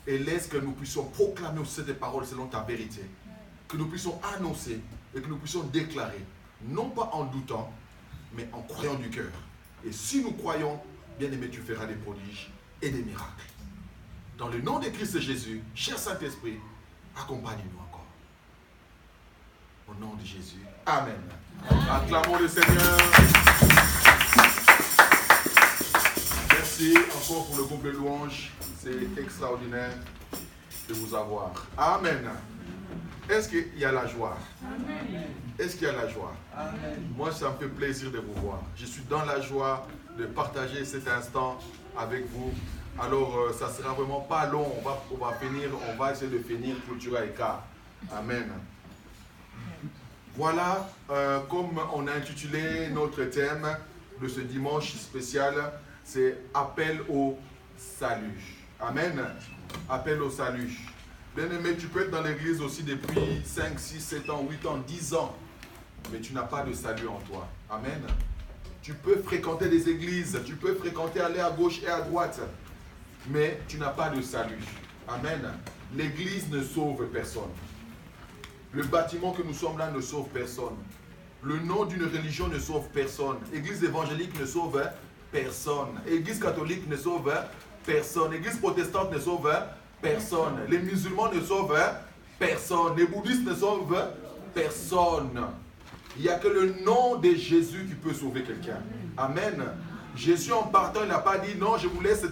et laisse que nous puissions proclamer aussi tes paroles selon ta vérité. Que nous puissions annoncer et que nous puissions déclarer, non pas en doutant, mais en croyant du cœur. Et si nous croyons, bien-aimé, tu feras des prodiges et des miracles. Dans le nom de Christ Jésus, cher Saint-Esprit, accompagne-nous encore. Au nom de Jésus. Amen. Acclamons le Seigneur. Merci encore pour le groupe de louanges. C'est extraordinaire de vous avoir. Amen. Est-ce qu'il y a la joie? Amen. Est-ce qu'il y a la joie? Amen. Moi, ça me fait plaisir de vous voir. Je suis dans la joie de partager cet instant avec vous. Alors, ça ne sera vraiment pas long. On va essayer de finir clôturer écart. Amen. Voilà, comme on a intitulé notre thème de ce dimanche spécial, c'est appel au salut. Amen. Appel au salut. Bien-aimé, tu peux être dans l'église aussi depuis 5, 6, 7 ans, 8 ans, 10 ans, mais tu n'as pas de salut en toi. Amen. Tu peux fréquenter des églises, tu peux fréquenter, aller à gauche et à droite, mais tu n'as pas de salut. Amen. L'église ne sauve personne. Le bâtiment que nous sommes là ne sauve personne. Le nom d'une religion ne sauve personne. L'église évangélique ne sauve personne. L'église catholique ne sauve personne. L'église protestante ne sauve personne. Les musulmans ne sauvent personne. Les bouddhistes ne sauvent personne. Il n'y a que le nom de Jésus qui peut sauver quelqu'un. Amen. Jésus en partant, il n'a pas dit non, je vous laisse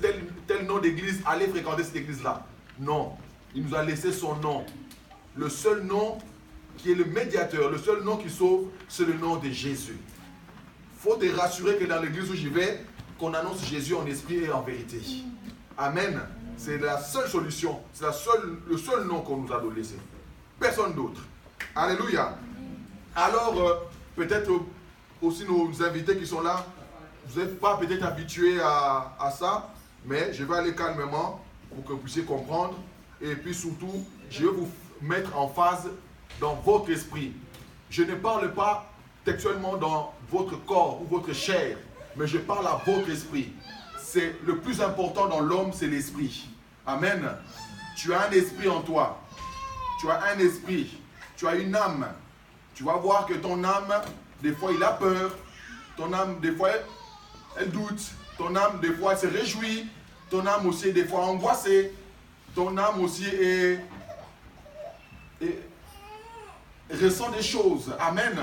tel nom d'église, allez fréquenter cette église-là. Non, il nous a laissé son nom. Le seul nom qui est le médiateur, le seul nom qui sauve, c'est le nom de Jésus. Il faut te rassurer que dans l'église où j'y vais, qu'on annonce Jésus en esprit et en vérité. Amen. C'est la seule solution, c'est le seul nom qu'on nous a laissé. Personne d'autre. Alléluia. Alors, peut-être aussi nos invités qui sont là, vous n'êtes pas peut-être habitués à ça, mais je vais aller calmement pour que vous puissiez comprendre. Et puis surtout, je vais vous mettre en phase dans votre esprit. Je ne parle pas textuellement dans votre corps ou votre chair, mais je parle à votre esprit. C'est le plus important dans l'homme, c'est l'esprit. Amen. Tu as un esprit en toi. Tu as un esprit. Tu as une âme. Tu vas voir que ton âme, des fois, il a peur. Ton âme, des fois, elle doute. Ton âme, des fois, elle se réjouit. Ton âme aussi, des fois, angoissée. Ton âme aussi ressent des choses. Amen.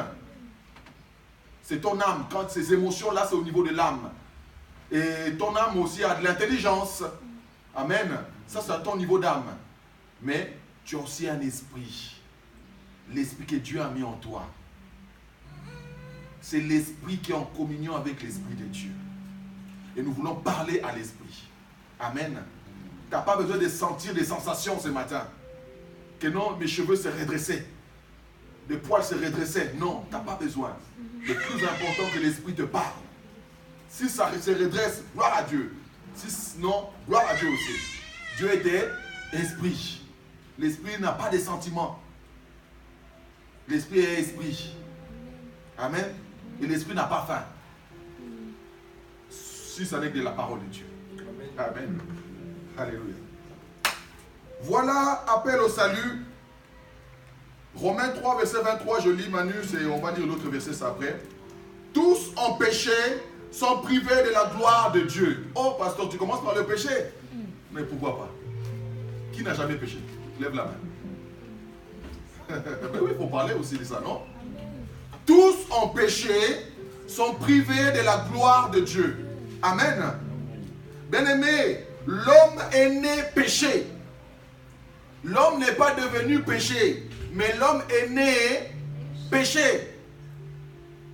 C'est ton âme. Quand ces émotions-là, c'est au niveau de l'âme. Et ton âme aussi a de l'intelligence. Amen. Ça, c'est à ton niveau d'âme. Mais tu as aussi un esprit. L'esprit que Dieu a mis en toi. C'est l'esprit qui est en communion avec l'esprit de Dieu. Et nous voulons parler à l'esprit. Amen. Tu n'as pas besoin de sentir des sensations ce matin. Que non, mes cheveux se redressaient. Les poils se redressaient. Non, tu n'as pas besoin. Le plus important, que l'esprit te parle. Si ça se redresse, gloire à Dieu. Si non, gloire à Dieu aussi. Dieu était esprit. L'esprit n'a pas de sentiments. L'esprit est esprit. Amen. Et l'esprit n'a pas faim. Si ça n'est que de la parole de Dieu. Amen. Alléluia. Voilà, appel au salut. Romains 3, verset 23, je lis Manus et on va lire l'autre verset ça après. Tous ont péché, sont privés de la gloire de Dieu. Oh, pasteur, tu commences par le péché. Mais pourquoi pas? Qui n'a jamais péché? Lève la main. Ben oui, il faut parler aussi de ça, non? Tous ont péché, sont privés de la gloire de Dieu. Amen. Bien-aimé, l'homme est né péché. L'homme n'est pas devenu péché, mais l'homme est né péché.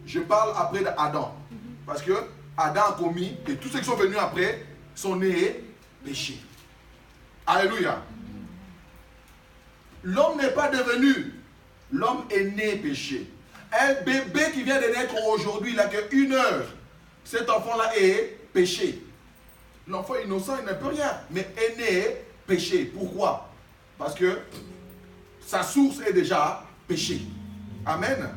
Je parle après d'Adam. Parce que Adam a commis, et tous ceux qui sont venus après sont nés péché. Alléluia. L'homme n'est pas devenu, l'homme est né péché. Un bébé qui vient de naître aujourd'hui, il n'a qu'une heure. Cet enfant-là est péché. L'enfant innocent, il ne peut rien, mais est né péché. Pourquoi? Parce que sa source est déjà péché. Amen.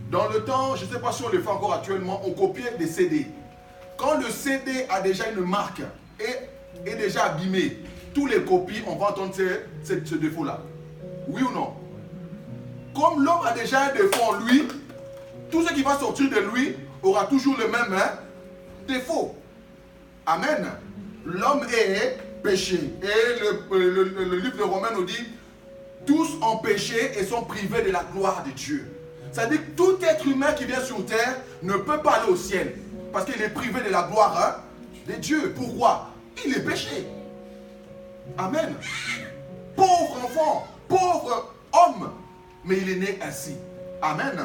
Dans le temps, je ne sais pas si on le fait encore actuellement, on copiait des CD. Quand le CD a déjà une marque et est déjà abîmé, tous les copies, on va entendre ce défaut-là. Oui ou non? Comme l'homme a déjà un défaut en lui, tout ce qui va sortir de lui aura toujours le même défaut. Amen. L'homme est péché. Et le livre de Romains nous dit, tous ont péché et sont privés de la gloire de Dieu. C'est-à-dire que tout être humain qui vient sur terre ne peut pas aller au ciel. Parce qu'il est privé de la gloire de Dieu. Pourquoi? Il est péché. Amen. Pauvre enfant, pauvre homme, mais il est né ainsi. Amen.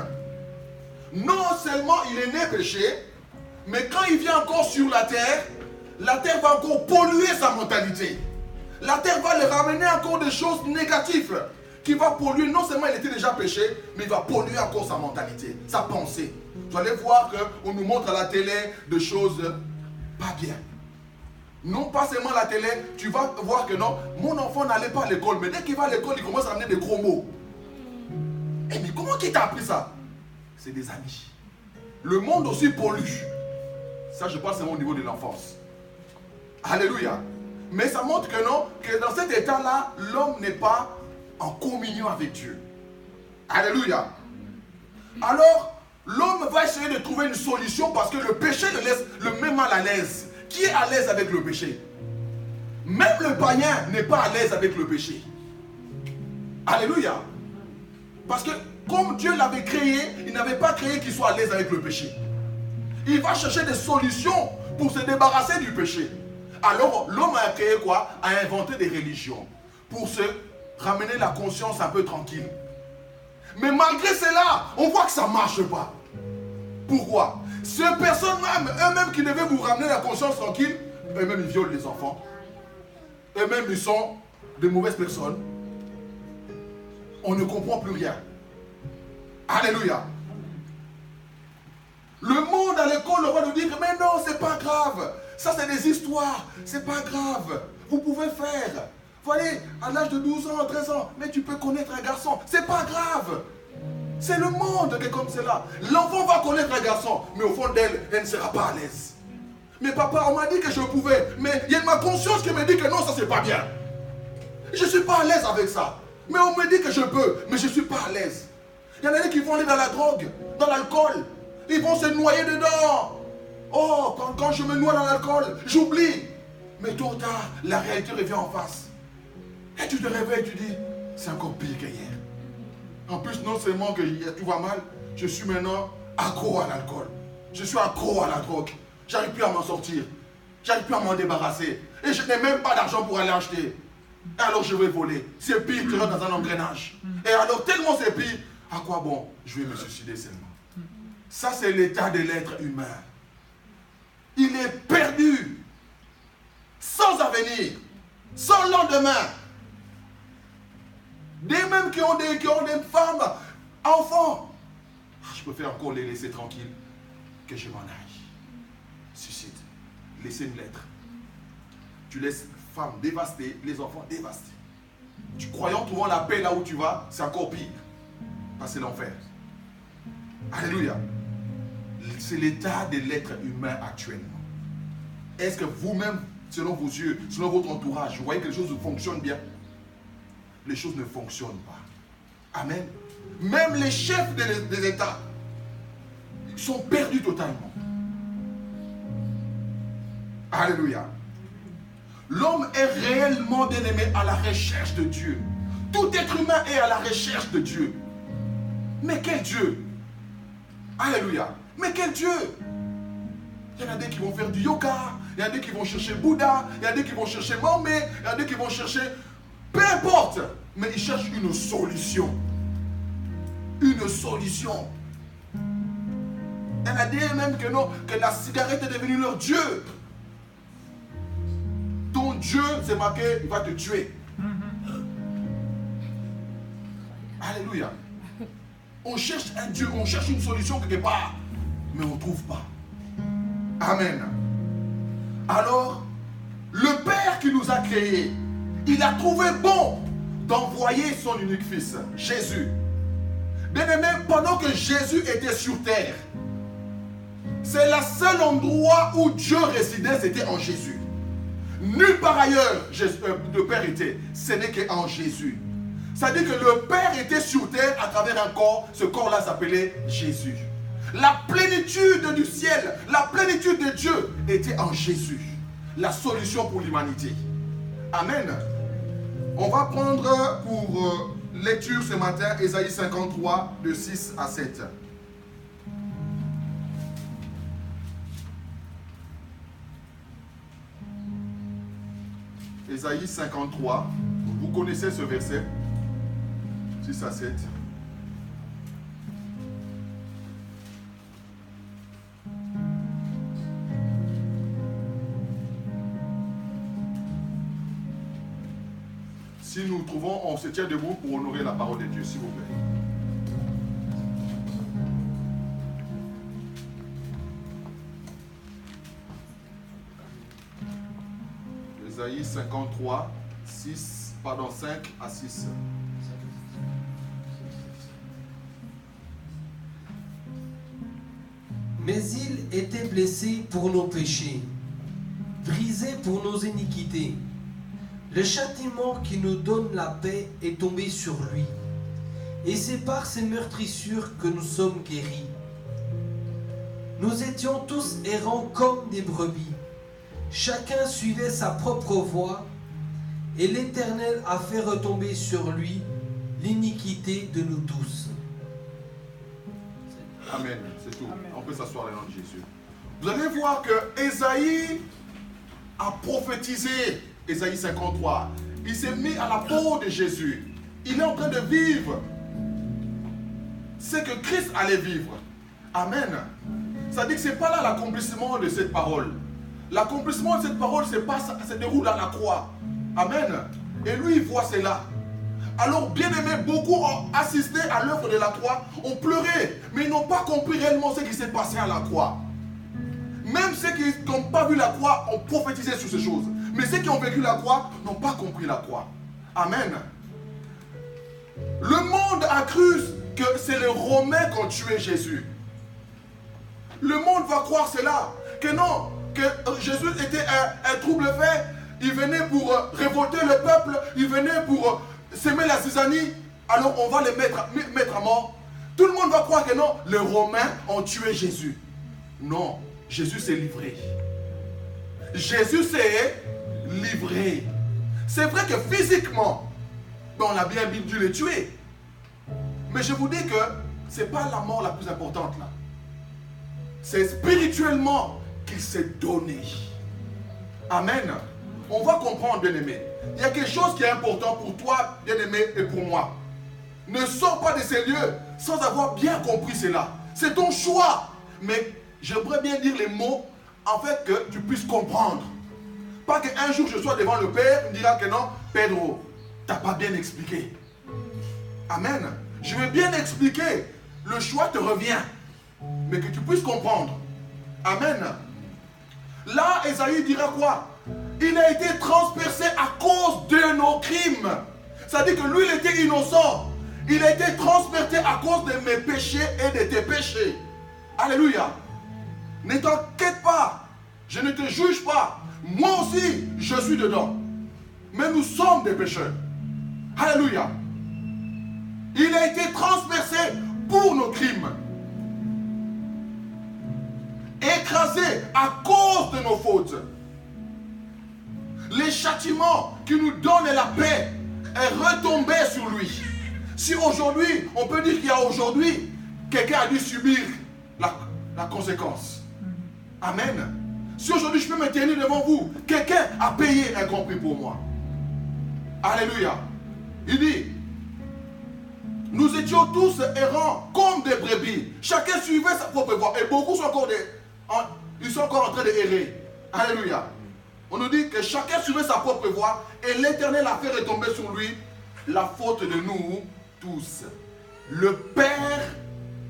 Non seulement il est né péché, mais quand il vient encore sur la terre va encore polluer sa mentalité. La terre va le ramener encore des choses négatives qui va polluer. Non seulement il était déjà péché, mais il va polluer encore sa mentalité, sa pensée. Vous allez voir qu'on nous montre à la télé des choses pas bien. Non pas seulement la télé, tu vas voir que non, mon enfant n'allait pas à l'école, mais dès qu'il va à l'école, il commence à amener des gros mots. Eh mais comment qui t'a appris ça? C'est des amis. Le monde aussi pollue. Ça, je pense, c'est au niveau de l'enfance. Alléluia. Mais ça montre que non, que dans cet état-là, l'homme n'est pas en communion avec Dieu. Alléluia. Alors, l'homme va essayer de trouver une solution parce que le péché le met mal à l'aise. Qui est à l'aise avec le péché? Même le païen n'est pas à l'aise avec le péché. Alléluia. Parce que comme Dieu l'avait créé, il n'avait pas créé qu'il soit à l'aise avec le péché. Il va chercher des solutions pour se débarrasser du péché. Alors l'homme a créé quoi? A inventé des religions pour se ramener la conscience un peu tranquille. Mais malgré cela, on voit que ça ne marche pas. Pourquoi? Ces personnes-là, eux-mêmes qui devaient vous ramener la conscience tranquille, eux-mêmes ils violent les enfants. Eux-mêmes ils sont de mauvaises personnes. On ne comprend plus rien. Alléluia. Le monde à l'école va nous dire, mais non, c'est pas grave. Ça, c'est des histoires. C'est pas grave. Vous pouvez faire. Vous allez à l'âge de 12 ans, 13 ans, mais tu peux connaître un garçon. C'est pas grave. C'est le monde qui est comme cela. L'enfant va connaître un garçon, mais au fond d'elle, elle ne sera pas à l'aise. Mais papa, on m'a dit que je pouvais. Mais il y a ma conscience qui me dit que non, ça c'est pas bien. Je ne suis pas à l'aise avec ça. Mais on me dit que je peux, mais je ne suis pas à l'aise. Il y en a qui vont aller dans la drogue, dans l'alcool. Ils vont se noyer dedans. Oh, quand je me noie dans l'alcool, j'oublie. Mais tôt ou tard, la réalité revient en face. Et tu te réveilles, tu dis, c'est encore pire qu'hier. En plus, non seulement que tout va mal, je suis maintenant accro à l'alcool. Je suis accro à la drogue. J'arrive plus à m'en sortir. J'arrive plus à m'en débarrasser. Et je n'ai même pas d'argent pour aller acheter. Et alors je vais voler. C'est pire, tu rentres dans un engrenage. Et alors tellement c'est pire, à quoi bon? Je vais me suicider seulement. Ça c'est l'état de l'être humain. Il est perdu. Sans avenir. Sans lendemain. Des mêmes qui ont des femmes, enfants. Je préfère encore les laisser tranquilles que je m'en aille. Suicide. Laissez une lettre. Tu laisses femmes dévastées, les enfants dévastés. Tu croyant trouvant la paix là où tu vas, c'est encore pire. Parce que c'est l'enfer. Alléluia. C'est l'état de l'être humain actuellement. Est-ce que vous-même, selon vos yeux, selon votre entourage, vous voyez que les choses fonctionnent bien? Les choses ne fonctionnent pas. Amen. Même les chefs des États sont perdus totalement. Alléluia. L'homme est réellement bien aimé à la recherche de Dieu. Tout être humain est à la recherche de Dieu. Mais quel Dieu? Alléluia. Mais quel Dieu? Il y en a des qui vont faire du yoga, il y en a des qui vont chercher Bouddha, il y en a des qui vont chercher Mahomet, il y en a des qui vont chercher... Peu importe, mais ils cherchent une solution. Une solution. Il y en a des même que non, que la cigarette est devenue leur Dieu. Ton Dieu, c'est marqué, il va te tuer. Alléluia. On cherche un Dieu, on cherche une solution quelque part, mais on ne trouve pas. Amen. Alors, le Père qui nous a créés, il a trouvé bon d'envoyer son unique fils, Jésus. Bien aimé, pendant que Jésus était sur terre, c'est le seul endroit où Dieu résidait, c'était en Jésus. nulle part ailleurs le Père était. Ce n'est qu'en Jésus. Ça dit que le Père était sur terre à travers un corps. Ce corps-là s'appelait Jésus. La plénitude du ciel, la plénitude de Dieu était en Jésus. La solution pour l'humanité. Amen. On va prendre pour lecture ce matin Ésaïe 53, de 6 à 7. Ésaïe 53, vous connaissez ce verset, 6 à 7. Si nous trouvons, on se tient debout pour honorer la parole de Dieu, s'il vous plaît. Ésaïe 53, 5 à 6. Mais il était blessé pour nos péchés, brisé pour nos iniquités. Le châtiment qui nous donne la paix est tombé sur lui. Et c'est par ses meurtrissures que nous sommes guéris. Nous étions tous errants comme des brebis. Chacun suivait sa propre voie, et l'Éternel a fait retomber sur lui l'iniquité de nous tous. Amen, c'est tout. Amen. On peut s'asseoir au nom de Jésus. Vous allez voir que Ésaïe a prophétisé, Ésaïe 53. Il s'est mis à la peau de Jésus. Il est en train de vivre ce que Christ allait vivre. Amen. Ça dit que ce n'est pas là l'accomplissement de cette parole. L'accomplissement de cette parole, ça se déroule à la croix. Amen. Et lui, il voit cela. Alors, bien aimé, beaucoup ont assisté à l'œuvre de la croix, ont pleuré, mais ils n'ont pas compris réellement ce qui s'est passé à la croix. Même ceux qui n'ont pas vu la croix ont prophétisé sur ces choses. Mais ceux qui ont vécu la croix n'ont pas compris la croix. Amen. Le monde a cru que c'est les Romains qui ont tué Jésus. Le monde va croire cela. Que non, que Jésus était un trouble fait. Il venait pour révolter le peuple. Il venait pour s'aimer la zizanie. Alors on va les mettre à mort. Tout le monde va croire que non, les Romains ont tué Jésus. Non, Jésus s'est livré. Jésus s'est livré. C'est vrai que physiquement, on a bien dû les tuer. Mais je vous dis que ce n'est pas la mort la plus importante là. C'est spirituellement qu'il s'est donné. Amen. On va comprendre, bien-aimé. Il y a quelque chose qui est important pour toi, bien-aimé, et pour moi. Ne sors pas de ces lieux sans avoir bien compris cela. C'est ton choix. Mais j'aimerais bien dire les mots en fait que tu puisses comprendre. Pas qu'un jour je sois devant le Père, il me dira que non, Pedro, tu n'as pas bien expliqué. Amen. Je vais bien expliquer. Le choix te revient. Mais que tu puisses comprendre. Amen. Là, Ésaïe dira quoi? Il a été transpercé à cause de nos crimes. Ça dit que lui, il était innocent. Il a été transpercé à cause de mes péchés et de tes péchés. Alléluia. Ne t'inquiète pas. Je ne te juge pas. Moi aussi, je suis dedans. Mais nous sommes des pécheurs. Alléluia. Il a été transpercé pour nos crimes. Écrasé à cause de nos fautes. Les châtiments qui nous donnent la paix est retombé sur lui. Si aujourd'hui, on peut dire qu'il y a aujourd'hui, quelqu'un a dû subir la conséquence. Amen. Si aujourd'hui je peux me tenir devant vous, quelqu'un a payé un grand prix pour moi. Alléluia. Il dit, nous étions tous errants comme des brebis. Chacun suivait sa propre voie. Et beaucoup sont encore en train d'errer. Alléluia. On nous dit que chacun suivait sa propre voie et l'Éternel a fait retomber sur lui la faute de nous tous. Le Père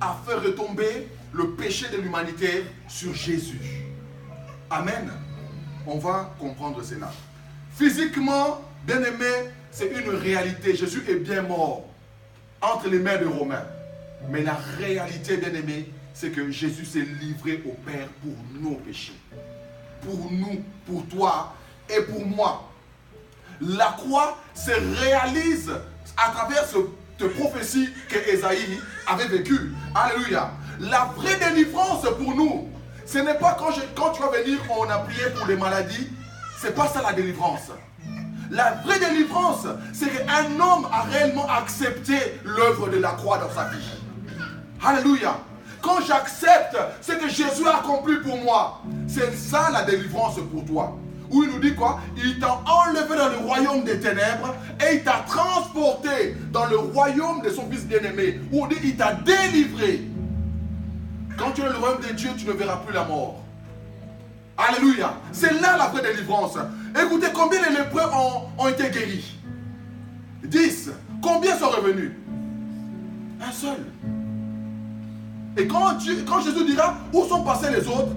a fait retomber le péché de l'humanité sur Jésus. Amen. On va comprendre cela. Physiquement, bien aimé, c'est une réalité. Jésus est bien mort entre les mains des Romains. Mais la réalité, bien aimé, c'est que Jésus s'est livré au Père pour nos péchés. Pour nous, pour toi et pour moi. La croix se réalise à travers cette prophétie qu'Ésaïe avait vécue. Alléluia. La vraie délivrance pour nous, ce n'est pas quand tu vas venir, on a prié pour les maladies. Ce n'est pas ça la délivrance. La vraie délivrance, c'est qu'un homme a réellement accepté l'œuvre de la croix dans sa vie. Alléluia. Quand j'accepte ce que Jésus a accompli pour moi, c'est ça la délivrance pour toi. Où il nous dit quoi? Il t'a enlevé dans le royaume des ténèbres et il t'a transporté dans le royaume de son fils bien-aimé. Où on dit il t'a délivré. Quand tu es dans le royaume de Dieu, tu ne verras plus la mort. Alléluia. C'est là la vraie délivrance. Écoutez, combien les lépreux ont été guéris? 10. Combien sont revenus? Un seul. Et quand Jésus dira où sont passés les autres,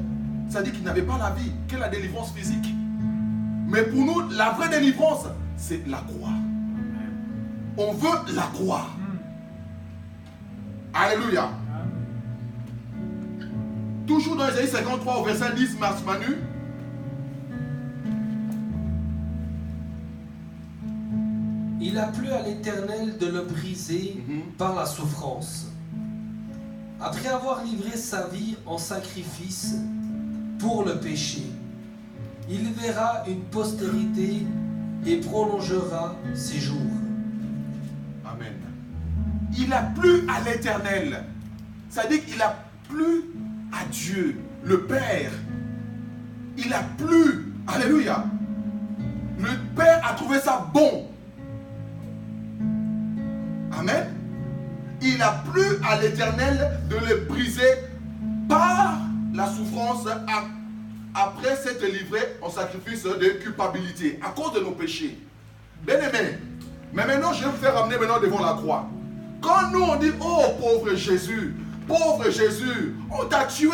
ça dit qu'ils n'avaient pas la vie, que la délivrance physique. Mais pour nous, la vraie délivrance, c'est la croix. On veut la croix. Alléluia. Toujours dans Isaïe 53 au verset 10, Manu. Il a plu à l'Éternel de le briser par la souffrance. Après avoir livré sa vie en sacrifice pour le péché, il verra une postérité et prolongera ses jours. Amen. Il a plu à l'Éternel. Ça veut dire qu'il a plu à Dieu, le Père. Il a plu. Alléluia. Le Père a trouvé ça bon. Amen. Il a plu à l'Éternel de le briser par la souffrance après s'être livré en sacrifice de culpabilité à cause de nos péchés. Bien aimé, mais maintenant je vais vous faire ramener maintenant devant la croix. Quand nous on dit oh pauvre Jésus, on t'a tué,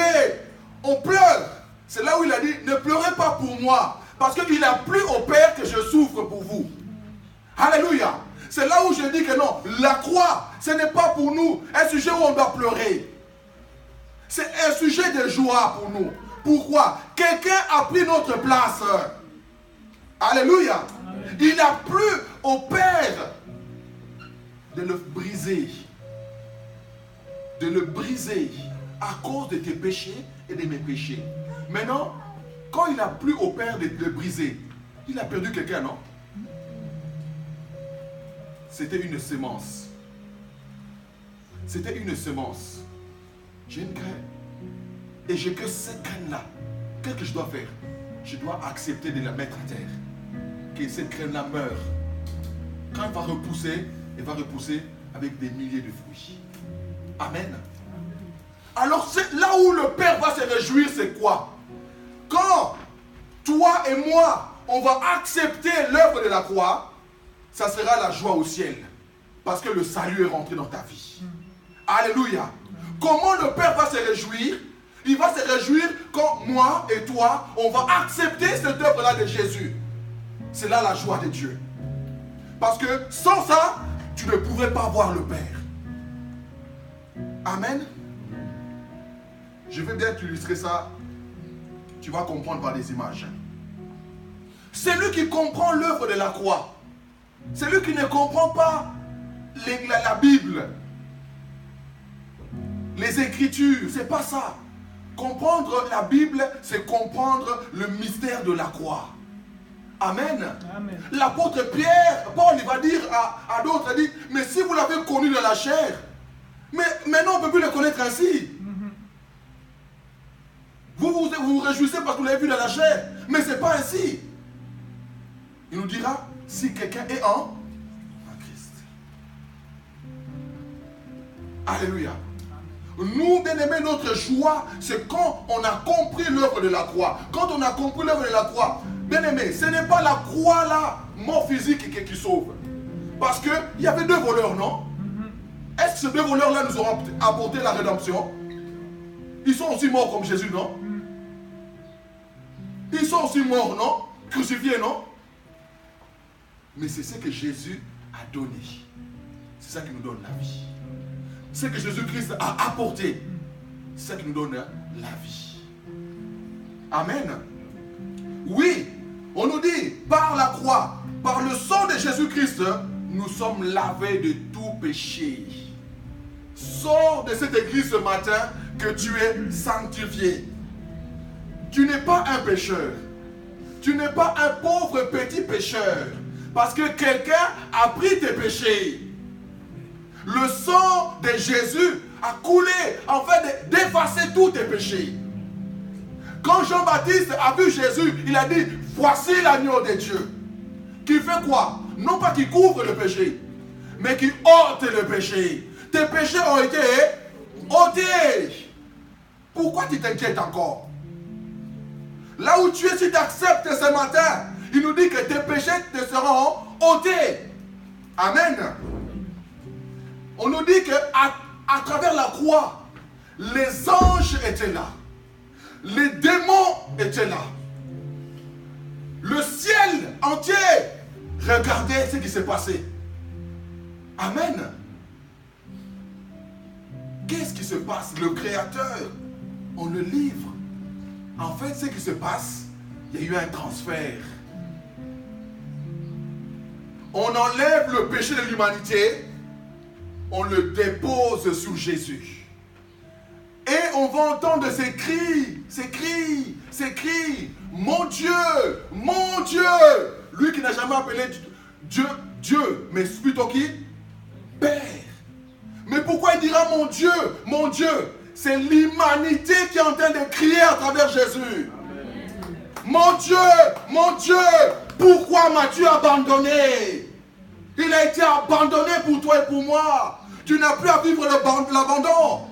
on pleure. C'est là où il a dit ne pleurez pas pour moi parce qu'il a plu au Père que je souffre pour vous. Alléluia. C'est là où je dis que non, la croix, ce n'est pas pour nous un sujet où on doit pleurer. C'est un sujet de joie pour nous. Pourquoi? Quelqu'un a pris notre place. Alléluia. Amen. Il a plu au Père de le briser. De le briser à cause de tes péchés et de mes péchés. Maintenant, quand il a plu au Père de le briser, il a perdu quelqu'un, non? C'était une semence. C'était une semence. J'ai une graine. Et j'ai que cette graine-là. Qu'est-ce que je dois faire? Je dois accepter de la mettre à terre. Que cette graine-là meure. Quand elle va repousser, elle va repousser avec des milliers de fruits. Amen. Alors c'est là où le Père va se réjouir, c'est quoi? Quand toi et moi, on va accepter l'œuvre de la croix, ça sera la joie au ciel. Parce que le salut est rentré dans ta vie. Alléluia. Comment le Père va se réjouir? Il va se réjouir quand moi et toi, on va accepter cette œuvre-là de Jésus. C'est là la joie de Dieu. Parce que sans ça, tu ne pourrais pas voir le Père. Amen. Je vais bien t'illustrer ça. Tu vas comprendre par des images. Celui qui comprend l'œuvre de la croix, celui qui ne comprend pas la Bible, les Écritures, c'est pas ça. Comprendre la Bible, c'est comprendre le mystère de la croix. Amen. Amen. L'apôtre Pierre, Paul, il va dire à d'autres, il dit, mais si vous l'avez connu dans la chair, mais maintenant on ne peut plus le connaître ainsi. Vous vous réjouissez parce que vous l'avez vu dans la chair, mais ce n'est pas ainsi. Il nous dira, si quelqu'un est en Christ. Alléluia. Nous, bien-aimés, notre joie, c'est quand on a compris l'œuvre de la croix. Quand on a compris l'œuvre de la croix, bien-aimés, ce n'est pas la croix là, mort physique qui sauve. Parce qu'il y avait deux voleurs, non? Est-ce que ces deux voleurs-là nous auront apporté la rédemption? Ils sont aussi morts comme Jésus, non? Ils sont aussi morts, non? Crucifiés, non? Mais c'est ce que Jésus a donné. C'est ça qui nous donne la vie. Ce que Jésus-Christ a apporté, c'est ça qui nous donne la vie. Amen. Oui, On nous dit, par la croix, par le sang de Jésus-Christ, nous sommes lavés de tout péché. Sors de cette église ce matin que tu es sanctifié. Tu n'es pas un pécheur. Tu n'es pas un pauvre petit pécheur. Parce que quelqu'un a pris tes péchés. Le sang de Jésus a coulé afin d'effacer tous tes péchés. Quand Jean-Baptiste a vu Jésus, il a dit, voici l'agneau de Dieu. Qui fait quoi? Non pas qui couvre le péché, mais qui ôte le péché. Tes péchés ont été ôtés. Pourquoi tu t'inquiètes encore? Là où tu es, si tu acceptes ce matin, il nous dit que tes péchés te seront ôtés. Amen. On nous dit qu'à travers la croix, les anges étaient là. Les démons étaient là. Le ciel entier regardait ce qui s'est passé. Amen. Qu'est-ce qui se passe? Le Créateur, on le livre. En fait, ce qui se passe, il y a eu un transfert. On enlève le péché de l'humanité, on le dépose sur Jésus. Et on va entendre ces cris, ces cris, ces cris. Mon Dieu, lui qui n'a jamais appelé Dieu, Dieu, mais plutôt qui? Père. Mais pourquoi il dira mon Dieu, mon Dieu? C'est l'humanité qui est en train de crier à travers Jésus. Amen. Mon Dieu, pourquoi m'as-tu abandonné? Il a été abandonné pour toi et pour moi. Tu n'as plus à vivre l'abandon.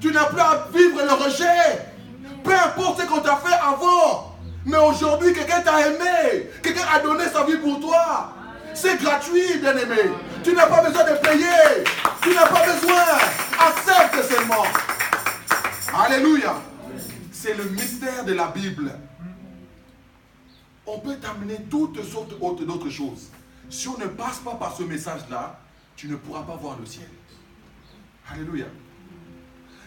Tu n'as plus à vivre le rejet. Peu importe ce qu'on t'a fait avant. Mais aujourd'hui, quelqu'un t'a aimé. Quelqu'un a donné sa vie pour toi. C'est gratuit, bien-aimé. Tu n'as pas besoin de payer. Tu n'as pas besoin. Accepte seulement. Alléluia. C'est le mystère de la Bible. On peut t'amener toutes sortes d'autres choses. Si on ne passe pas par ce message-là, tu ne pourras pas voir le ciel. Alléluia.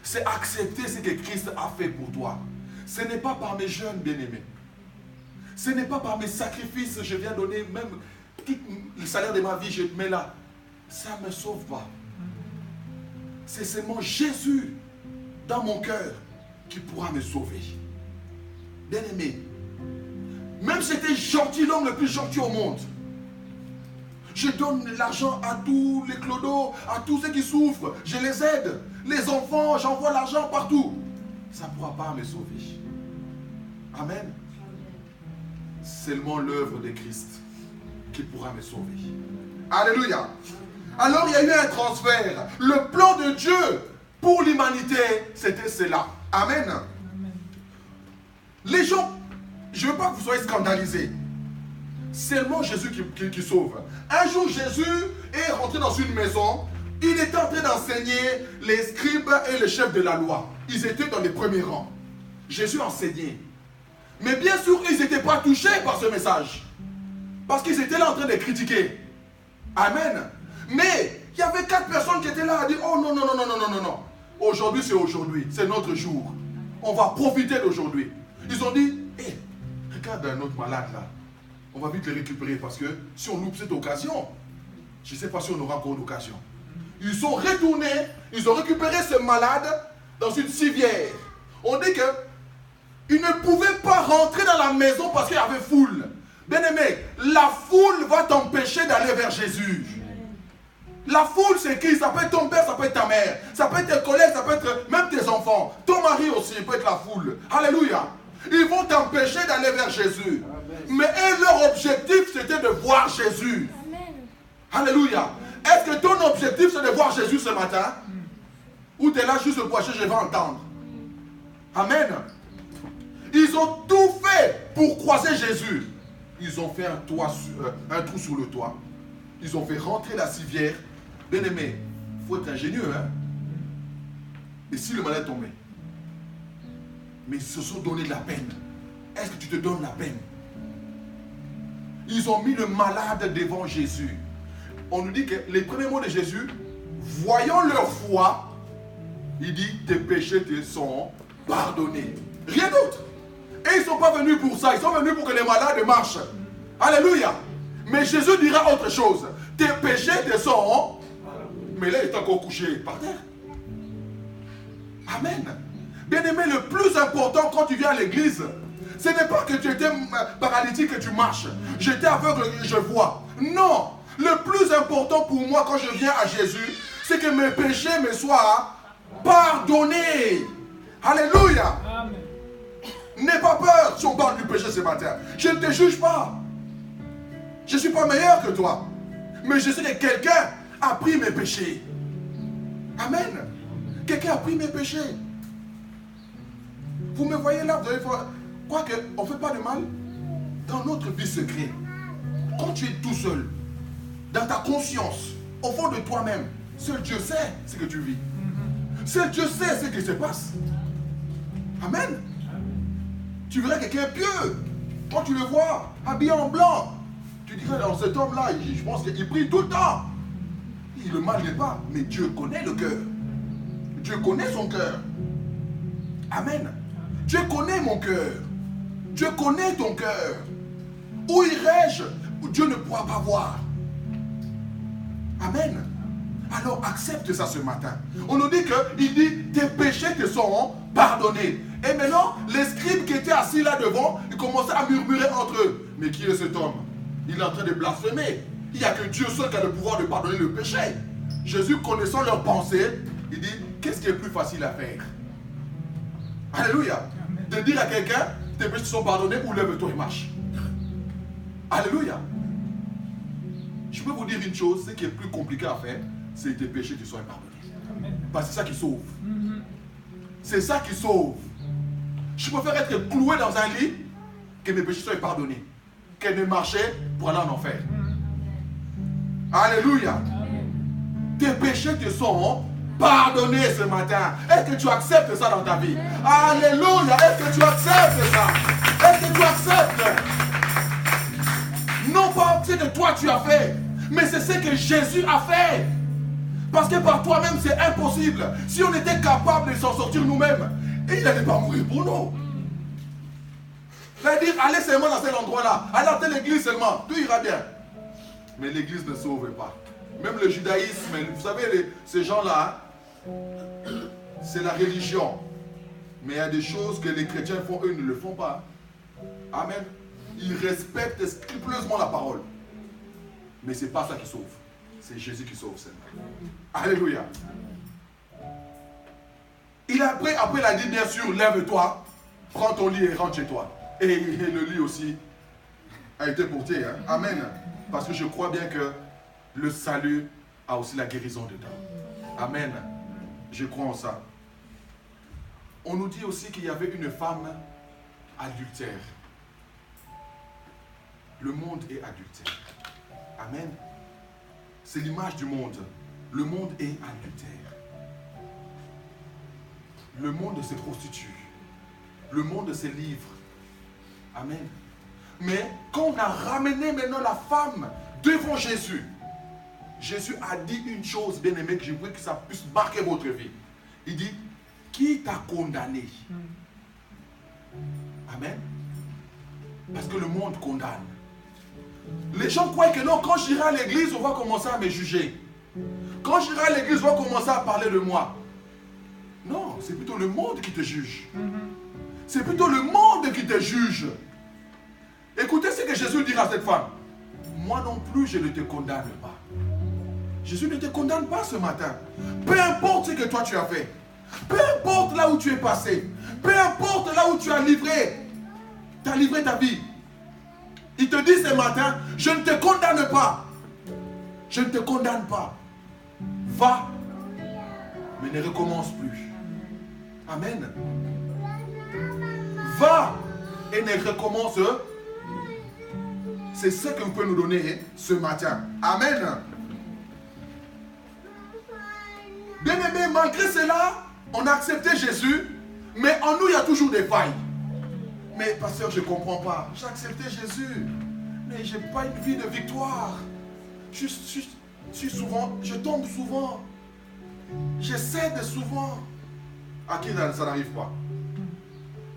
C'est accepter ce que Christ a fait pour toi. Ce n'est pas par mes jeûnes, bien-aimés. Ce n'est pas par mes sacrifices que je viens donner, même le salaire de ma vie, je mets là. Ça ne me sauve pas. C'est seulement Jésus dans mon cœur qui pourra me sauver. Bien-aimé, même si j'étais gentil, l'homme le plus gentil au monde, je donne l'argent à tous les clodos, à tous ceux qui souffrent, je les aide. Les enfants, j'envoie l'argent partout. Ça ne pourra pas me sauver. Amen. Seulement l'œuvre de Christ qui pourra me sauver. Alléluia. Alors il y a eu un transfert. Le plan de Dieu pour l'humanité, c'était cela. Amen. Les gens, je ne veux pas que vous soyez scandalisés. Seulement Jésus qui sauve. Un jour, Jésus est rentré dans une maison. Il était en train d'enseigner les scribes et les chefs de la loi. Ils étaient dans les premiers rangs. Jésus enseignait. Mais bien sûr, ils n'étaient pas touchés par ce message. Parce qu'ils étaient là en train de critiquer. Amen. Mais il y avait 4 personnes qui étaient là à dire, oh non, non, non, non, non, non, non. Aujourd'hui, c'est aujourd'hui. C'est notre jour. On va profiter d'aujourd'hui. Ils ont dit, hé, regarde un autre malade là. On va vite le récupérer parce que si on loupe cette occasion, je ne sais pas si on aura encore une occasion. Ils sont retournés, ils ont récupéré ce malade dans une civière. On dit qu'ils ne pouvaient pas rentrer dans la maison parce qu'il y avait foule. Bien aimé, la foule va t'empêcher d'aller vers Jésus. La foule, c'est qui? Ça peut être ton père, ça peut être ta mère. Ça peut être tes collègues, ça peut être même tes enfants. Ton mari aussi peut être la foule. Alléluia. Ils vont t'empêcher d'aller vers Jésus. Mais eux, leur objectif, c'était de voir Jésus. Amen. Alléluia. Est-ce que ton objectif, c'est de voir Jésus ce matin? Ou tu es là juste pour acheter, je vais entendre? Amen. Ils ont tout fait pour croiser Jésus. Ils ont fait un trou sur le toit. Ils ont fait rentrer la civière. Bien aimé, il faut être ingénieux. Hein? Et si le malade est tombé? Mais ils se sont donné de la peine. Est-ce que tu te donnes la peine? Ils ont mis le malade devant Jésus. On nous dit que les premiers mots de Jésus, voyant leur foi, il dit, tes péchés te sont pardonnés. Rien d'autre. Et ils ne sont pas venus pour ça. Ils sont venus pour que les malades marchent. Alléluia. Mais Jésus dira autre chose. Tes péchés te sont... Mais là, il est encore couché par terre. Amen. Bien-aimé, le plus important quand tu viens à l'église, ce n'est pas que tu étais paralytique et tu marches. J'étais aveugle et je vois. Non. Le plus important pour moi quand je viens à Jésus, c'est que mes péchés me soient pardonnés. Alléluia. Amen. N'aie pas peur si on parle du péché ce matin. Je ne te juge pas. Je ne suis pas meilleur que toi. Mais je sais que quelqu'un a pris mes péchés. Amen. Quelqu'un a pris mes péchés. Vous me voyez là, vous allez voir. Quoi qu'on ne fait pas de mal dans notre vie secrète. Quand tu es tout seul, dans ta conscience, au fond de toi-même, seul Dieu sait ce que tu vis. Seul Dieu sait ce qui se passe. Amen. Tu verras quelqu'un pieux. Quand tu le vois, habillé en blanc, tu dirais, dans cet homme-là, je pense qu'il prie tout le temps. Le mal n'est pas, mais Dieu connaît le cœur. Dieu connaît son cœur. Amen. Dieu connaît mon cœur. Dieu connaît ton cœur. Où irais-je où Dieu ne pourra pas voir? Amen. Alors accepte ça ce matin. On nous dit qu'il dit, tes péchés te seront pardonnés. Et maintenant, les scribes qui étaient assis là devant, ils commençaient à murmurer entre eux. Mais qui est cet homme? Il est en train de blasphémer. Il n'y a que Dieu seul qui a le pouvoir de pardonner le péché. Jésus, connaissant leurs pensées, il dit, qu'est-ce qui est plus facile à faire? Alléluia. De dire à quelqu'un, tes péchés sont pardonnés, ou lève-toi et marche. Alléluia. Je peux vous dire une chose, ce qui est plus compliqué à faire, c'est que tes péchés te soient pardonnés. Parce que c'est ça qui sauve. C'est ça qui sauve. Je préfère être cloué dans un lit que mes péchés soient pardonnés, que de marcher pour aller en enfer. Alléluia. Tes péchés te sont pardonnés ce matin. Est-ce que tu acceptes ça dans ta vie? Alléluia. Est-ce que tu acceptes ça? Est-ce que tu acceptes? Non pas ce que toi tu as fait, mais c'est ce que Jésus a fait. Parce que par toi-même c'est impossible. Si on était capable de s'en sortir nous-mêmes, il n'allait pas mourir pour nous. C'est-à-dire, allez seulement dans cet endroit-là, allez dans l'église seulement, tout ira bien. Mais l'église ne sauve pas. Même le judaïsme, vous savez, ces gens-là, c'est la religion. Mais il y a des choses que les chrétiens font, eux ne le font pas. Amen. Ils respectent scrupuleusement la parole. Mais ce n'est pas ça qui sauve. C'est Jésus qui sauve seulement. Alléluia. Après, il a dit, bien sûr, lève-toi, prends ton lit et rentre chez toi. Et le lit aussi a été porté. Hein? Amen. Parce que je crois bien que le salut a aussi la guérison dedans. Amen. Je crois en ça. On nous dit aussi qu'il y avait une femme adultère. Le monde est adultère. Amen. C'est l'image du monde. Le monde est adultère. Le monde se prostitue. Le monde se livre. Amen. Mais quand on a ramené maintenant la femme devant Jésus, Jésus a dit une chose, bien aimé, que je veux que ça puisse marquer votre vie. Il dit, qui t'a condamné? Amen. Parce que le monde condamne. Les gens croient que non, quand j'irai à l'église, on va commencer à me juger. Quand j'irai à l'église, on va commencer à parler de moi. Non, c'est plutôt le monde qui te juge. C'est plutôt le monde qui te juge. Écoutez ce que Jésus dira à cette femme. Moi non plus, je ne te condamne pas. Jésus ne te condamne pas ce matin. Peu importe ce que toi tu as fait. Peu importe là où tu es passé. Peu importe là où tu as livré. Tu as livré ta vie. Il te dit ce matin, je ne te condamne pas. Je ne te condamne pas. Va, mais ne recommence plus. Amen. Va et ne recommence. C'est ce que vous pouvez nous donner ce matin. Amen. Bien aimé, malgré cela, on a accepté Jésus, mais en nous, il y a toujours des failles. Mais pasteur, je ne comprends pas. J'ai accepté Jésus, mais je n'ai pas une vie de victoire. Je tombe souvent. Je cède souvent. À qui ça n'arrive pas?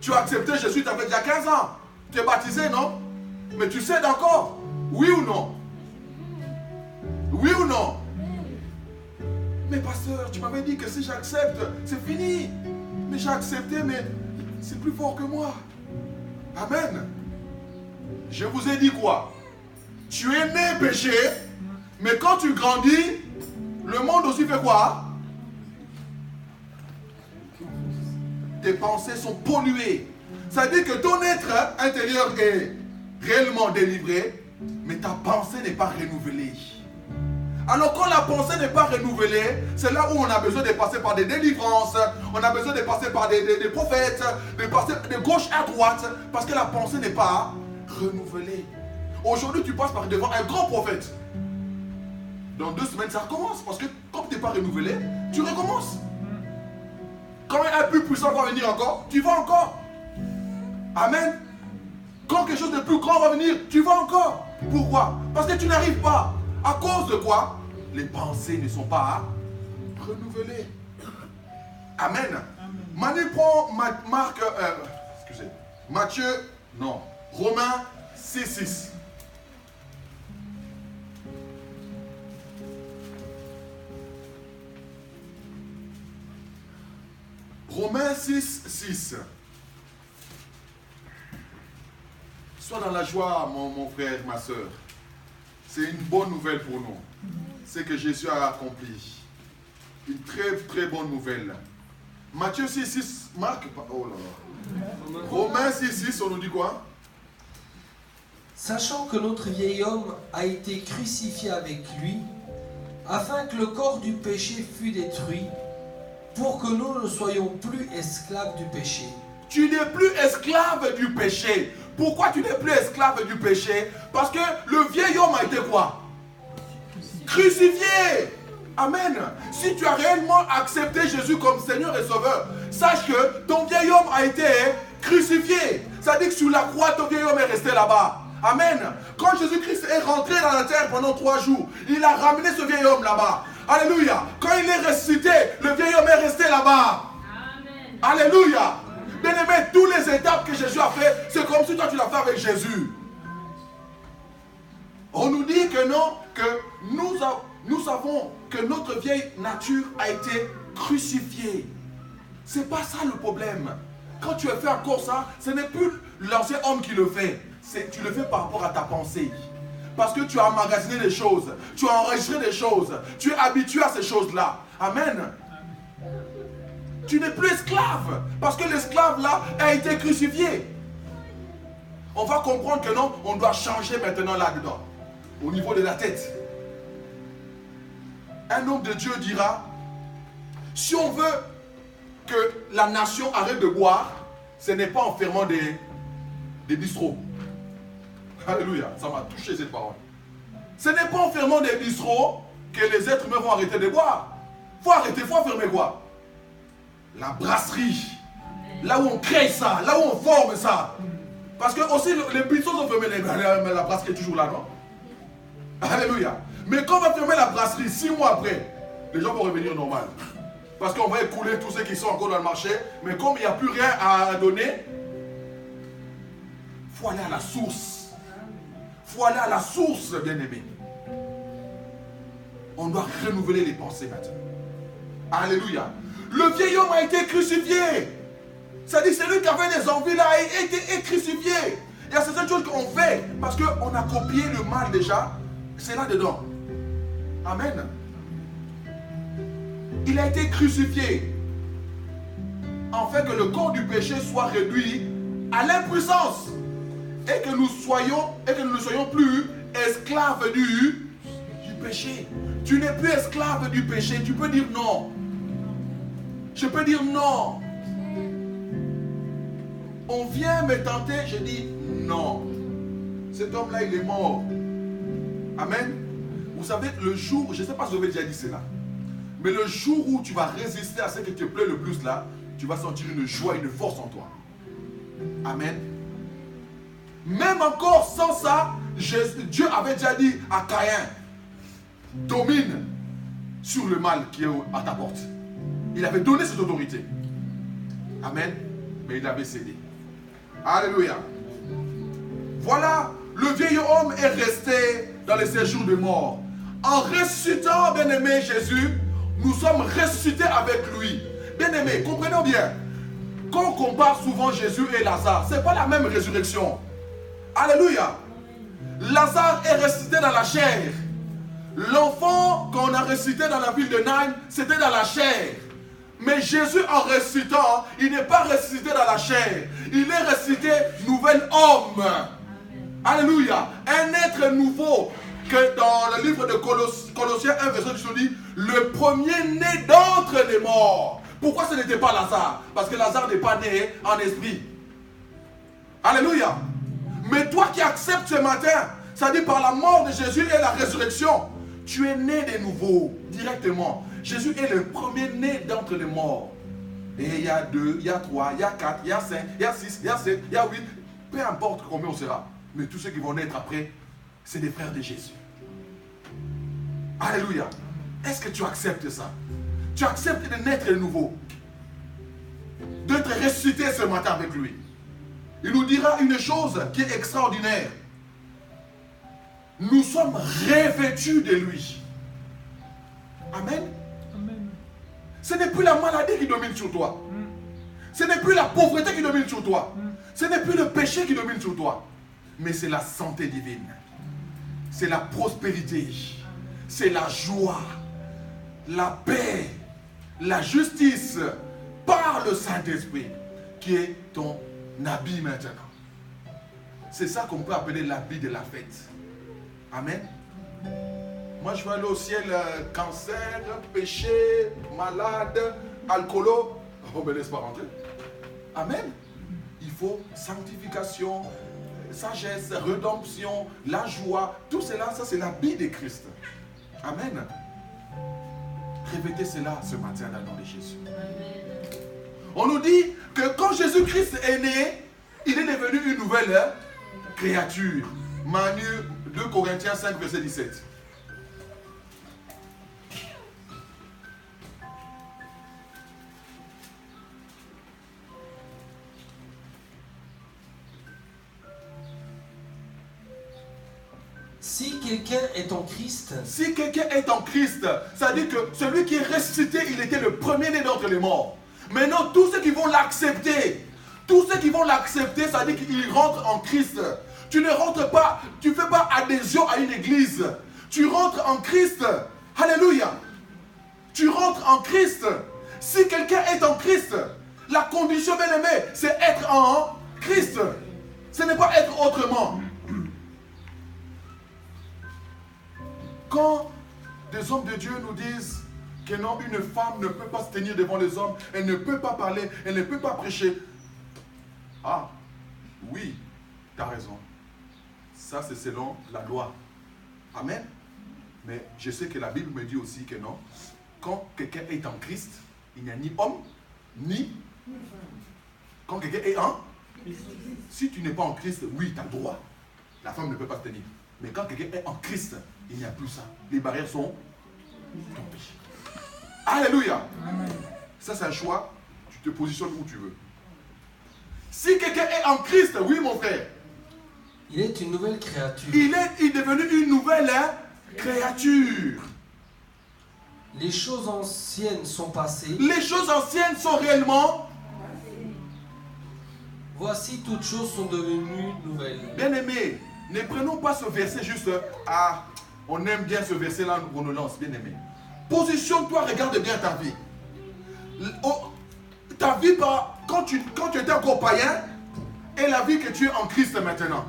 Tu as accepté Jésus, tu avais déjà 15 ans. Tu es baptisé, non? Mais tu cèdes encore. Oui ou non? Oui ou non? Mais pasteur, tu m'avais dit que si j'accepte, c'est fini. Mais j'ai accepté, mais c'est plus fort que moi. Amen. Je vous ai dit quoi? Tu es né péché, mais quand tu grandis, le monde aussi fait quoi? Tes pensées sont polluées. Ça veut dire que ton être intérieur est réellement délivré, mais ta pensée n'est pas renouvelée. Alors quand la pensée n'est pas renouvelée, c'est là où on a besoin de passer par des délivrances, on a besoin de passer par des prophètes, de passer de gauche à droite, parce que la pensée n'est pas renouvelée. Aujourd'hui, tu passes par devant un grand prophète. Dans 2 semaines, ça recommence, parce que comme tu n'es pas renouvelé, tu recommences. Quand un plus puissant va venir encore, tu vas encore. Amen. Quand quelque chose de plus grand va venir, tu vas encore. Pourquoi? Parce que tu n'arrives pas. À cause de quoi? Les pensées ne sont pas renouvelées. Amen. Manu prend Romains 6:6. Romains 6:6. Sois dans la joie, mon frère, ma soeur. C'est une bonne nouvelle pour nous. C'est que Jésus a accompli. Une très très bonne nouvelle. Matthieu 6:6, Marc, oh là là. Romains 6:6, on nous dit quoi? Sachant que notre vieil homme a été crucifié avec lui, afin que le corps du péché fût détruit, pour que nous ne soyons plus esclaves du péché. Tu n'es plus esclave du péché. Pourquoi tu n'es plus esclave du péché? Parce que le vieil homme a été quoi? Crucifié. Amen. Si tu as réellement accepté Jésus comme Seigneur et Sauveur, sache que ton vieil homme a été crucifié. Ça dit que sur la croix, ton vieil homme est resté là-bas. Amen. Quand Jésus-Christ est rentré dans la terre pendant 3 jours, il a ramené ce vieil homme là-bas. Alléluia. Quand il est ressuscité, le vieil homme est resté là-bas. Amen. Alléluia. Bien-aimé, toutes les étapes que Jésus a fait, c'est comme si toi tu l'as fait avec Jésus. On nous dit que non, que nous savons que notre vieille nature a été crucifiée. C'est pas ça le problème. Quand tu as fait encore ça, ce n'est plus l'ancien homme qui le fait. Tu le fais par rapport à ta pensée. Parce que tu as emmagasiné des choses, tu as enregistré des choses, tu es habitué à ces choses-là. Amen. Tu n'es plus esclave, parce que l'esclave là a été crucifié. On va comprendre que non, on doit changer maintenant là-dedans, au niveau de la tête. Un homme de Dieu dira, si on veut que la nation arrête de boire, ce n'est pas en fermant des bistrots. Alléluia, ça m'a touché cette parole. Ce n'est pas en fermant des bistrots que les êtres humains vont arrêter de boire. Il faut arrêter, il faut fermer quoi? La brasserie. Là où on crée ça, là où on forme ça. Parce que aussi les bistrots sont fermés, mais la brasserie est toujours là, non? Alléluia. Mais quand on va fermer la brasserie, 6 mois après, les gens vont revenir normal. Parce qu'on va écouler tous ceux qui sont encore dans le marché. Mais comme il n'y a plus rien à donner, il faut aller à la source. Il faut aller à la source, bien-aimé. On doit renouveler les pensées maintenant. Alléluia. Le vieil homme a été crucifié. C'est-à-dire que celui qui avait des envies là a été crucifié. Il y a certaines choses qu'on fait parce qu'on a copié le mal déjà. C'est là-dedans. Amen. Il a été crucifié. Afin que le corps du péché soit réduit à l'impuissance. Et que nous ne soyons plus esclaves du péché. Tu n'es plus esclave du péché. Tu peux dire non. Je peux dire non. On vient me tenter, je dis non. Cet homme-là, il est mort. Amen. Vous savez, le jour, je ne sais pas si vous avez déjà dit cela, mais le jour où tu vas résister à ce qui te plaît le plus là, tu vas sentir une joie, une force en toi. Amen. Même encore sans ça, Dieu avait déjà dit à Caïn, domine sur le mal qui est à ta porte. Il avait donné cette autorité. Amen. Mais il avait cédé. Alléluia. Voilà, le vieil homme est resté dans le séjour de mort. En ressuscitant, bien-aimé Jésus, nous sommes ressuscités avec lui. Bien-aimé, comprenons bien. Quand on compare souvent Jésus et Lazare, ce n'est pas la même résurrection. Alléluia. Lazare est ressuscité dans la chair. L'enfant qu'on a ressuscité dans la ville de Naïm, c'était dans la chair. Mais Jésus, en ressuscitant, il n'est pas ressuscité dans la chair. Il est ressuscité nouvel homme. Alléluia. Un être nouveau. Que dans le livre de Colossiens 1, verset 10, dit le premier-né d'entre les morts. Pourquoi ce n'était pas Lazare? Parce que Lazare n'est pas né en esprit. Alléluia. Mais toi qui acceptes ce matin, ça dit par la mort de Jésus et la résurrection, tu es né de nouveau, directement. Jésus est le premier-né d'entre les morts. Et il y a 2, il y a 3, il y a 4, il y a 5, il y a 6, il y a 7, il y a 8. Peu importe combien on sera. Mais tous ceux qui vont naître après, c'est des frères de Jésus. Alléluia. Est-ce que tu acceptes ça? Tu acceptes de naître de nouveau, d'être ressuscité ce matin avec lui. Il nous dira une chose qui est extraordinaire. Nous sommes revêtus de lui. Amen. Amen. Ce n'est plus la maladie qui domine sur toi. Ce n'est plus la pauvreté qui domine sur toi. Ce n'est plus le péché qui domine sur toi. Mais c'est la santé divine. C'est la prospérité. C'est la joie. La paix. La justice. Par le Saint-Esprit. Qui est ton habit maintenant. C'est ça qu'on peut appeler l'habit de la fête. Amen. Moi je vais aller au ciel, cancer, péché, malade, alcoolo. On ne me laisse pas rentrer. Amen. Il faut sanctification, sagesse, rédemption, la joie. Tout cela, ça c'est l'habit de Christ. Amen. Répétez cela ce matin dans le nom de Jésus. Amen. On nous dit que quand Jésus-Christ est né, il est devenu une nouvelle créature. Manu 2 Corinthiens 5, verset 17. Si quelqu'un est en Christ, si quelqu'un est en Christ, ça dit que celui qui est ressuscité, il était le premier-né d'entre les morts. Maintenant, tous ceux qui vont l'accepter, ça dit qu'ils rentrent en Christ. Tu ne rentres pas, tu ne fais pas adhésion à une église. Tu rentres en Christ. Alléluia. Tu rentres en Christ. Si quelqu'un est en Christ, la condition, bien aimée, c'est être en Christ. Ce n'est pas être autrement. Quand des hommes de Dieu nous disent que non, une femme ne peut pas se tenir devant les hommes, elle ne peut pas parler, elle ne peut pas prêcher. Ah, oui, tu as raison. Ça, c'est selon la loi. Amen. Mais je sais que la Bible me dit aussi que non. Quand quelqu'un est en Christ, il n'y a ni homme, ni femme. Quand quelqu'un est en Christ, si tu n'es pas en Christ, oui, tu as le droit. La femme ne peut pas se tenir. Mais quand quelqu'un est en Christ, il n'y a plus ça. Les barrières sont tombées. Alléluia. Amen. Ça, c'est un choix. Tu te positionnes où tu veux. Si quelqu'un est en Christ, oui, mon frère. Il est une nouvelle créature. Il est devenu une nouvelle créature. Les choses anciennes sont passées. Les choses anciennes sont réellement. Voici, toutes choses sont devenues nouvelles. Bien-aimés, ne prenons pas ce verset juste. Ah, on aime bien ce verset-là, on nous lance, bien-aimé. Positionne-toi, regarde bien ta vie. Ta vie, quand tu étais encore païen, et la vie que tu es en Christ maintenant.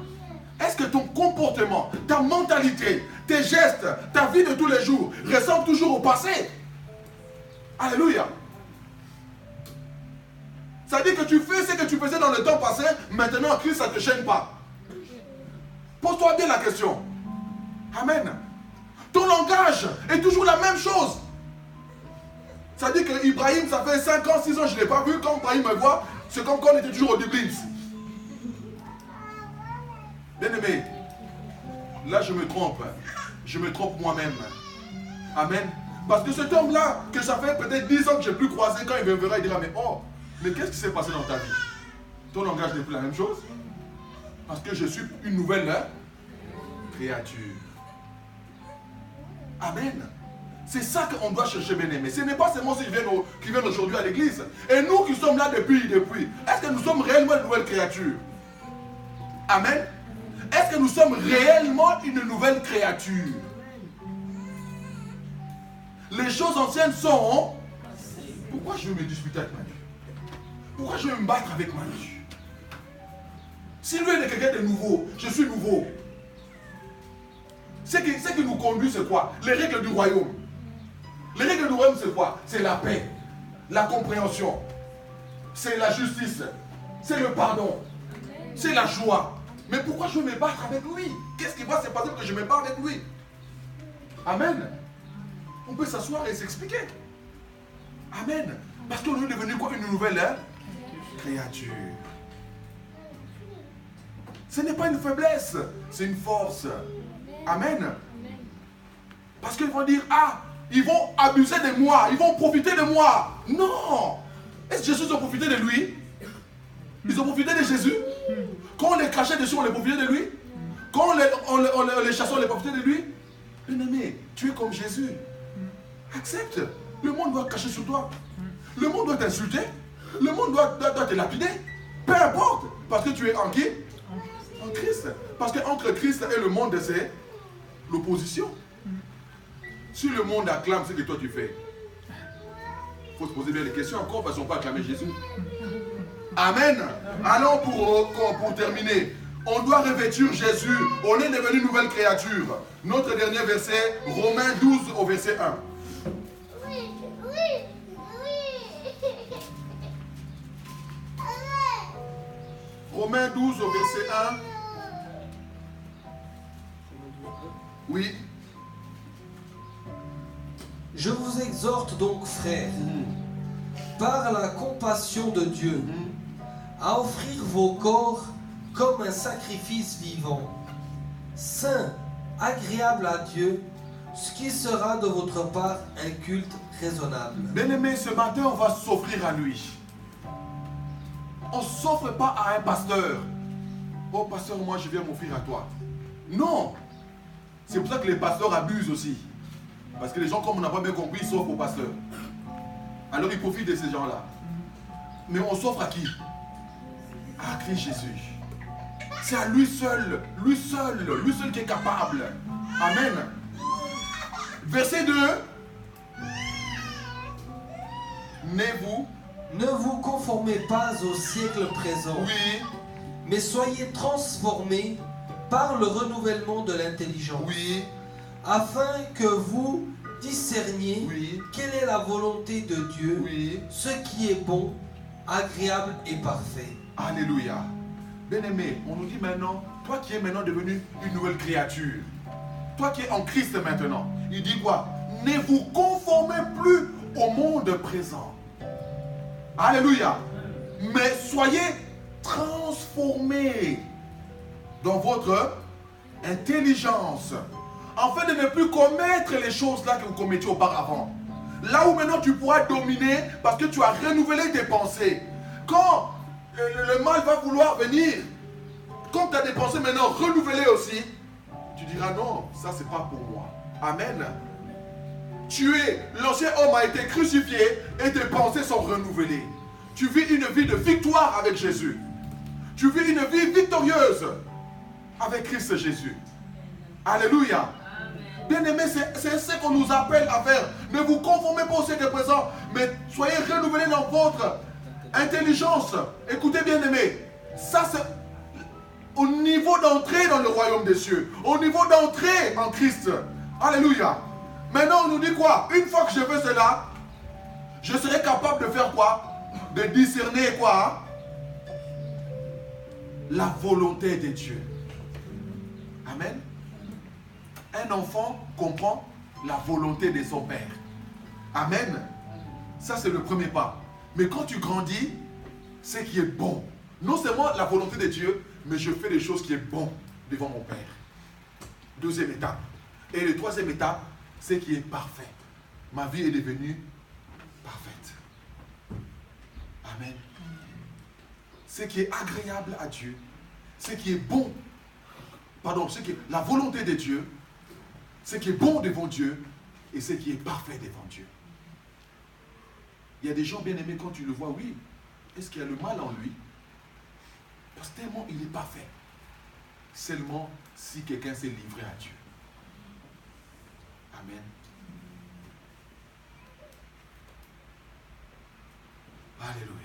Est-ce que ton comportement, ta mentalité, tes gestes, ta vie de tous les jours ressemblent toujours au passé? Alléluia. Ça dit que tu fais ce que tu faisais dans le temps passé, maintenant en Christ, ça ne te gêne pas. Pose-toi bien la question. Amen. Ton langage est toujours la même chose. Ça dit que Ibrahim, ça fait 5 ans, 6 ans, je ne l'ai pas vu. Quand Ibrahim me voit, c'est comme quand on était toujours au début. Bien-aimé, là je me trompe. Je me trompe moi-même. Amen. Parce que cet homme-là, que ça fait peut-être 10 ans que je n'ai plus croisé, quand il me verra, il dira, mais oh, mais qu'est-ce qui s'est passé dans ta vie? Ton langage n'est plus la même chose. Parce que je suis une nouvelle créature. Amen. C'est ça qu'on doit chercher, bien-aimé. Ce n'est pas seulement ceux qui viennent aujourd'hui à l'église. Et nous qui sommes là depuis. Est-ce que nous sommes réellement une nouvelle créature? Amen. Est-ce que nous sommes réellement une nouvelle créature? Les choses anciennes sont... Pourquoi je veux me disputer avec Manu? Pourquoi je veux me battre avec Manu? Si lui est quelqu'un de nouveau, je suis nouveau. Ce qui nous conduit, c'est quoi? Les règles du royaume. Les règles du royaume, c'est quoi? C'est la paix, la compréhension, c'est la justice, c'est le pardon, c'est la joie. Mais pourquoi je veux me battre avec lui? Qu'est-ce qui va se passer pour que je me batte avec lui? Amen. On peut s'asseoir et s'expliquer. Amen. Parce qu'on est devenu quoi? Une nouvelle créature. Ce n'est pas une faiblesse, c'est une force. Amen. Parce qu'ils vont dire, ah, ils vont abuser de moi, ils vont profiter de moi. Non. Est-ce que Jésus a profité de lui? Ils ont profité de Jésus. Quand on les crachait dessus, on les profitait de lui. Quand on les chassait, on les profitait de lui. Bien-aimé, tu es comme Jésus. Accepte. Le monde doit cracher sur toi. Le monde doit t'insulter. Le monde doit te lapider. Peu importe. Parce que tu es en qui? En Christ. Parce qu'entre Christ et le monde, c'est l'opposition. Si le monde acclame ce que toi tu fais, il faut se poser bien les questions encore parce qu'on peut acclamer Jésus. Amen. Alors pour terminer, on doit revêtir Jésus. On est devenu une nouvelle créature. Notre dernier verset, Romains 12 au verset 1. Romains 12 au verset 1. Oui. Je vous exhorte donc, frères, par la compassion de Dieu, à offrir vos corps comme un sacrifice vivant, saint, agréable à Dieu, ce qui sera de votre part un culte raisonnable. Bien-aimé, ce matin, on va s'offrir à lui. On ne s'offre pas à un pasteur. Oh, pasteur, moi, je viens m'offrir à toi. Non. C'est pour ça que les pasteurs abusent aussi. Parce que les gens, comme on n'a pas bien compris, ils s'offrent aux pasteurs. Alors, ils profitent de ces gens-là. Mais on s'offre à qui? À Christ Jésus. C'est à lui seul qui est capable. Amen. Verset 2. Ne vous conformez pas au siècle présent, Oui. mais soyez transformés par le renouvellement de l'intelligence, Oui. afin que vous discerniez Oui. quelle est la volonté de Dieu, Oui. ce qui est bon, agréable et parfait. Alléluia. Bien-aimé, on nous dit maintenant, toi qui es maintenant devenu une nouvelle créature, toi qui es en Christ maintenant, il dit quoi? Ne vous conformez plus au monde présent. Alléluia. Mais soyez transformés dans votre intelligence, afin de ne plus commettre les choses-là que vous commettiez auparavant. Là où maintenant tu pourras dominer parce que tu as renouvelé tes pensées. Quand le mal va vouloir venir, quand tu as des pensées maintenant renouvelées aussi, tu diras non, ça c'est pas pour moi. Amen. L'ancien homme a été crucifié et tes pensées sont renouvelées. Tu vis une vie de victoire avec Jésus. Tu vis une vie victorieuse avec Christ Jésus. Alléluia. Bien-aimés, c'est ce qu'on nous appelle à faire. Ne vous conformez pas au siècle présent, mais soyez renouvelés dans votre intelligence. Écoutez, bien-aimés, ça c'est au niveau d'entrer dans le royaume des cieux, au niveau d'entrer en Christ. Alléluia. Maintenant, on nous dit quoi? Une fois que je fais cela, je serai capable de faire quoi? De discerner quoi? La volonté de Dieu. Amen. Un enfant comprend la volonté de son père. Amen. Ça, c'est le premier pas. Mais quand tu grandis, c'est qui est bon. Non seulement la volonté de Dieu, mais je fais des choses qui est bon devant mon père. Deuxième étape. Et la troisième étape, c'est qui est parfait. Ma vie est devenue parfaite. Amen. ce qui est agréable à Dieu, ce qui est bon, ce qui est la volonté de Dieu, ce qui est bon devant Dieu et ce qui est parfait devant Dieu. Il y a des gens bien aimés, quand tu le vois, oui, est-ce qu'il y a le mal en lui? Parce que tellement il est parfait. Seulement si quelqu'un s'est livré à Dieu. Amen. Alléluia.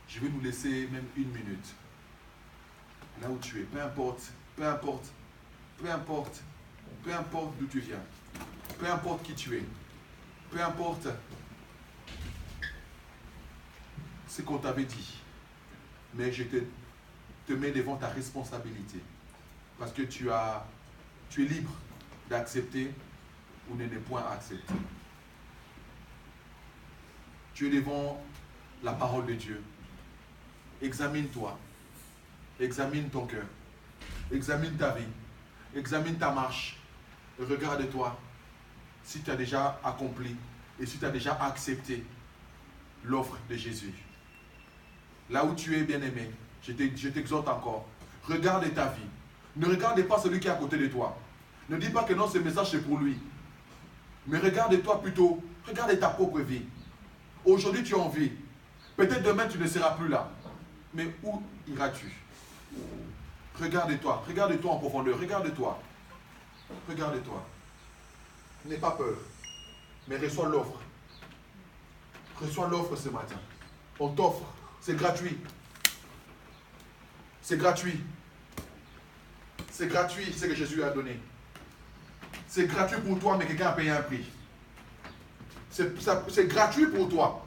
Je vais nous laisser même 1 minute. Là où tu es, peu importe d'où tu viens, peu importe qui tu es, peu importe ce qu'on t'avait dit, mais je te mets devant ta responsabilité, parce que tu es libre d'accepter ou de ne point accepter. Tu es devant la parole de Dieu. Examine-toi, examine ton cœur, examine ta vie, examine ta marche, et regarde-toi si tu as déjà accompli et si tu as déjà accepté l'offre de Jésus. Là où tu es bien-aimé, je t'exhorte encore, regarde ta vie. Ne regarde pas celui qui est à côté de toi. Ne dis pas que non, ce message c'est pour lui. Mais regarde-toi plutôt, regarde ta propre vie. Aujourd'hui tu es en vie. Peut-être demain tu ne seras plus là. Mais où iras-tu? Regarde-toi en profondeur, regarde-toi. Regarde-toi. N'aie pas peur, mais reçois l'offre. Reçois l'offre ce matin. On t'offre, c'est gratuit. C'est gratuit. C'est gratuit ce que Jésus a donné. C'est gratuit pour toi, mais quelqu'un a payé un prix. C'est gratuit pour toi,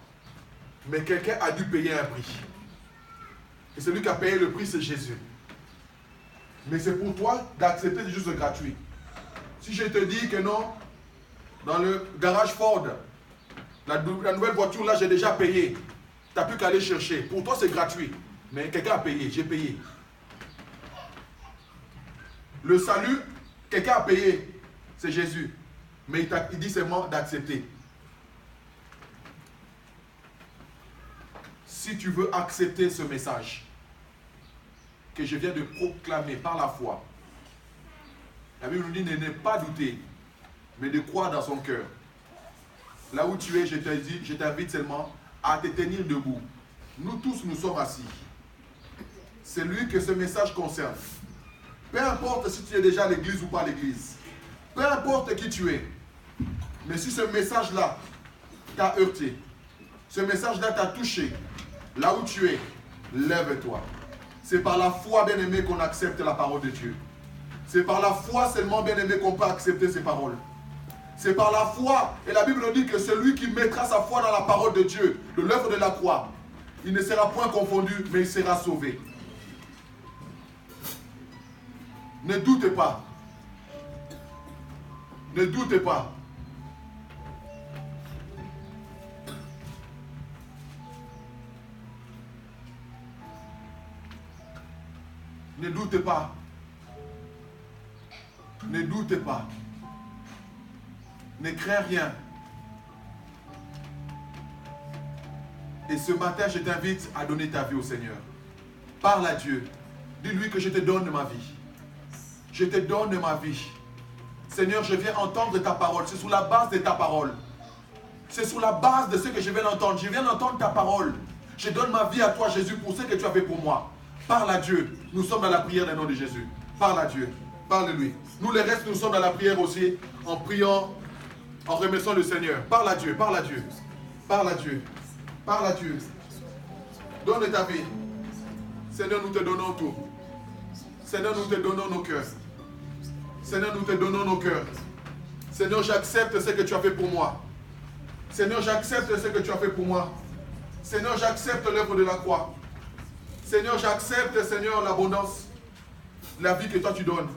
mais quelqu'un a dû payer un prix. Et celui qui a payé le prix, c'est Jésus. Mais c'est pour toi d'accepter, c'est juste gratuit. Si je te dis que non, dans le garage Ford, la nouvelle voiture là, j'ai déjà payé. Tu n'as plus qu'à aller chercher. Pour toi, c'est gratuit. Mais quelqu'un a payé, j'ai payé. Le salut, quelqu'un a payé, c'est Jésus. Mais il dit seulement d'accepter. Si tu veux accepter ce message que je viens de proclamer par la foi, la Bible nous dit de ne pas douter, mais de croire dans son cœur. Là où tu es, je t'invite seulement à te tenir debout. Nous tous, nous sommes assis. C'est lui que ce message concerne. Peu importe si tu es déjà à l'église ou pas à l'église. Peu importe qui tu es. Mais si ce message-là t'a heurté, ce message-là t'a touché, là où tu es, lève-toi. C'est par la foi, bien-aimé, qu'on accepte la parole de Dieu. C'est par la foi seulement, bien-aimé, qu'on peut accepter ces paroles. C'est par la foi. Et la Bible nous dit que celui qui mettra sa foi dans la parole de Dieu, de l'œuvre de la croix, il ne sera point confondu, mais il sera sauvé. Ne doutez pas. Ne doutez pas. Ne doutez pas. Ne doutez pas. Ne crains rien. Et ce matin, je t'invite à donner ta vie au Seigneur. Parle à Dieu. Dis-lui que je te donne ma vie. Je te donne ma vie. Seigneur, je viens entendre ta parole. C'est sous la base de ta parole. C'est sous la base de ce que je viens d'entendre. Je viens d'entendre ta parole. Je donne ma vie à toi, Jésus, pour ce que tu as fait pour moi. Parle à Dieu. Nous sommes dans la prière au nom de Jésus. Parle à Dieu. Parle-lui. Nous, les restes, nous sommes dans la prière aussi, en priant, en remerciant le Seigneur. Parle à Dieu. Parle à Dieu. Parle à Dieu. Parle à Dieu. Donne ta vie. Seigneur, nous te donnons tout. Seigneur, nous te donnons nos cœurs. Seigneur, nous te donnons nos cœurs. Seigneur, j'accepte ce que tu as fait pour moi. Seigneur, j'accepte ce que tu as fait pour moi. Seigneur, j'accepte l'œuvre de la croix. Seigneur, j'accepte, Seigneur, l'abondance, la vie que toi tu donnes.